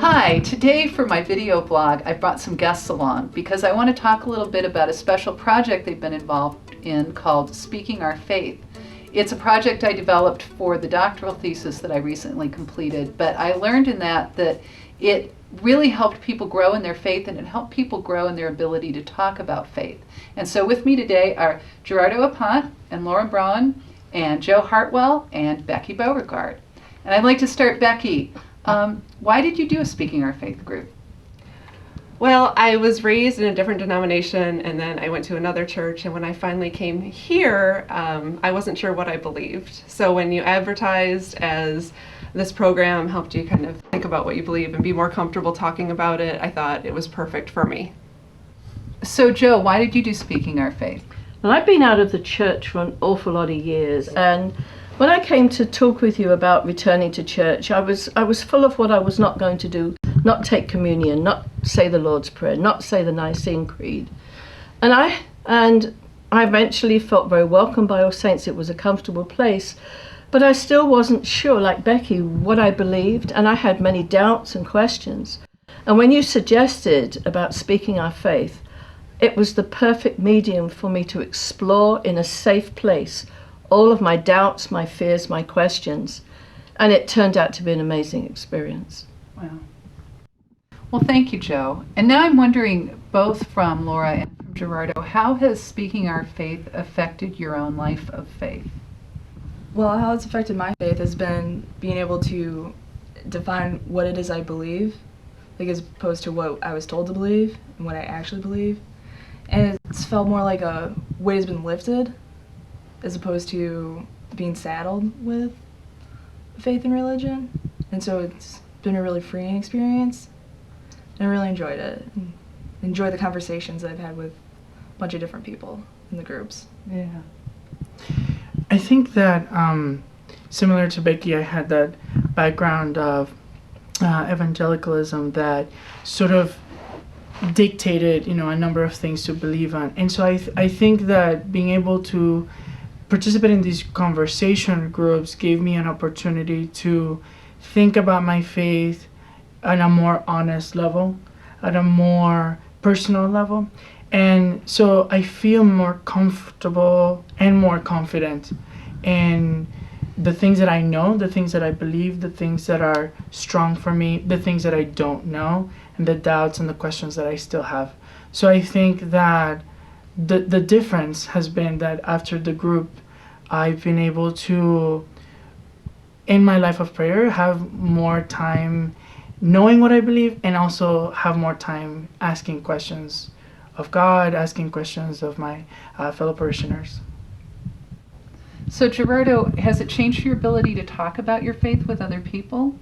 Hi, today for my video blog I brought some guests along because I want to talk a little bit about a special project they've been involved in called Speaking Our Faith. It's a project I developed for the doctoral thesis that I recently completed, but I learned in that it really helped people grow in their faith, and it helped people grow in their ability to talk about faith. And so with me today are Gerardo Apont and Laura Braun and Joe Hartwell and Becky Beauregard. And I'd like to start, Becky. Why did you do a Speaking Our Faith group? Well, I was raised in a different denomination, and then I went to another church, and when I finally came here, I wasn't sure what I believed. So when you advertised as this program helped you kind of think about what you believe and be more comfortable talking about it, I thought it was perfect for me. So Joe, why did you do Speaking Our Faith? Well, I've been out of the church for an awful lot of years, and when I came to talk with you about returning to church, I was full of what I was not going to do: not take communion, not say the Lord's Prayer, not say the Nicene Creed. And I eventually felt very welcomed by All Saints. It was a comfortable place, but I still wasn't sure, like Becky, what I believed, and I had many doubts and questions. And when you suggested about Speaking Our Faith, it was the perfect medium for me to explore in a safe place all of my doubts, my fears, my questions, and it turned out to be an amazing experience. Wow. Well, thank you, Joe. And now I'm wondering, both from Laura and from Gerardo, how has Speaking Our Faith affected your own life of faith? Well, how it's affected my faith has been being able to define what it is I believe, like as opposed to what I was told to believe and what I actually believe. And it's felt more like a weight has been lifted, as opposed to being saddled with faith and religion. And so it's been a really freeing experience, and I really enjoyed it. And enjoyed the conversations that I've had with a bunch of different people in the groups. Yeah. I think that similar to Becky, I had that background of evangelicalism that sort of dictated, a number of things to believe on. And so I think that being able to participate in these conversation groups gave me an opportunity to think about my faith on a more honest level, at a more personal level. And so I feel more comfortable and more confident in the things that I know, the things that I believe, the things that are strong for me, the things that I don't know, and the doubts and the questions that I still have. So I think that the difference has been that after the group, I've been able to, in my life of prayer, have more time knowing what I believe, and also have more time asking questions of God, asking questions of my fellow parishioners. So Gerardo, has it changed your ability to talk about your faith with other people?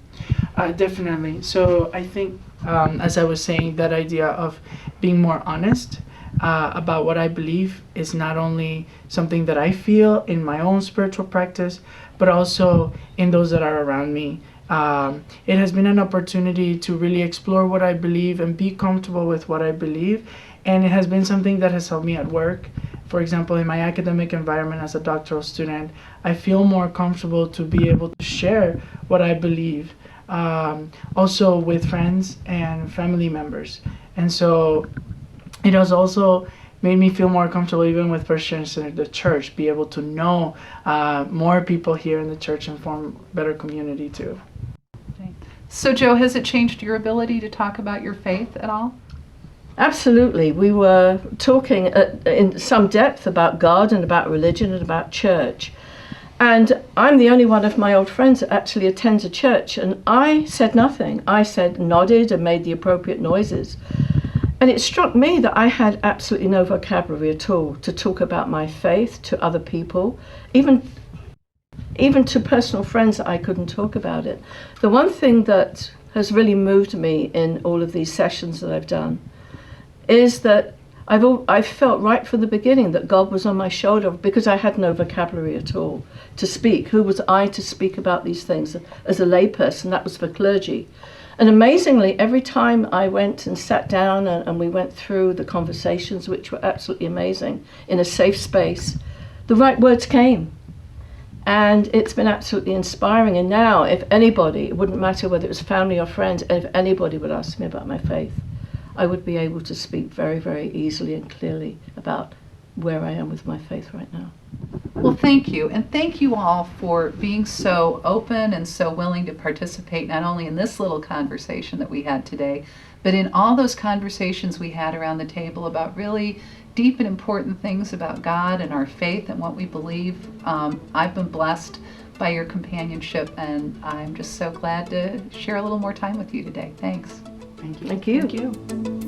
Definitely. So I think, as I was saying, that idea of being more honest about what I believe is not only something that I feel in my own spiritual practice, but also in those that are around me. It has been an opportunity to really explore what I believe and be comfortable with what I believe, and it has been something that has helped me at work. For example, in my academic environment as a doctoral student, I feel more comfortable to be able to share what I believe, also with friends and family members. And so it has also made me feel more comfortable even with parishioners in the church, be able to know more people here in the church and form better community too. So Joe, has it changed your ability to talk about your faith at all? Absolutely. We were talking in some depth about God and about religion and about church. And I'm the only one of my old friends that actually attends a church. And I said nothing. I nodded and made the appropriate noises. And it struck me that I had absolutely no vocabulary at all to talk about my faith to other people, even to personal friends that I couldn't talk about it. The one thing that has really moved me in all of these sessions that I've done is that I've felt right from the beginning that God was on my shoulder, because I had no vocabulary at all to speak. Who was I to speak about these things as a layperson? That was for clergy. And amazingly, every time I went and sat down and we went through the conversations, which were absolutely amazing, in a safe space, the right words came. And it's been absolutely inspiring. And now, if anybody, it wouldn't matter whether it was family or friends, and if anybody would ask me about my faith, I would be able to speak very, very easily and clearly about where I am with my faith right now. Well, thank you. And thank you all for being so open and so willing to participate, not only in this little conversation that we had today, but in all those conversations we had around the table about really deep and important things about God and our faith and what we believe. I've been blessed by your companionship, and I'm just so glad to share a little more time with you today. Thanks. Thank you. Thank you.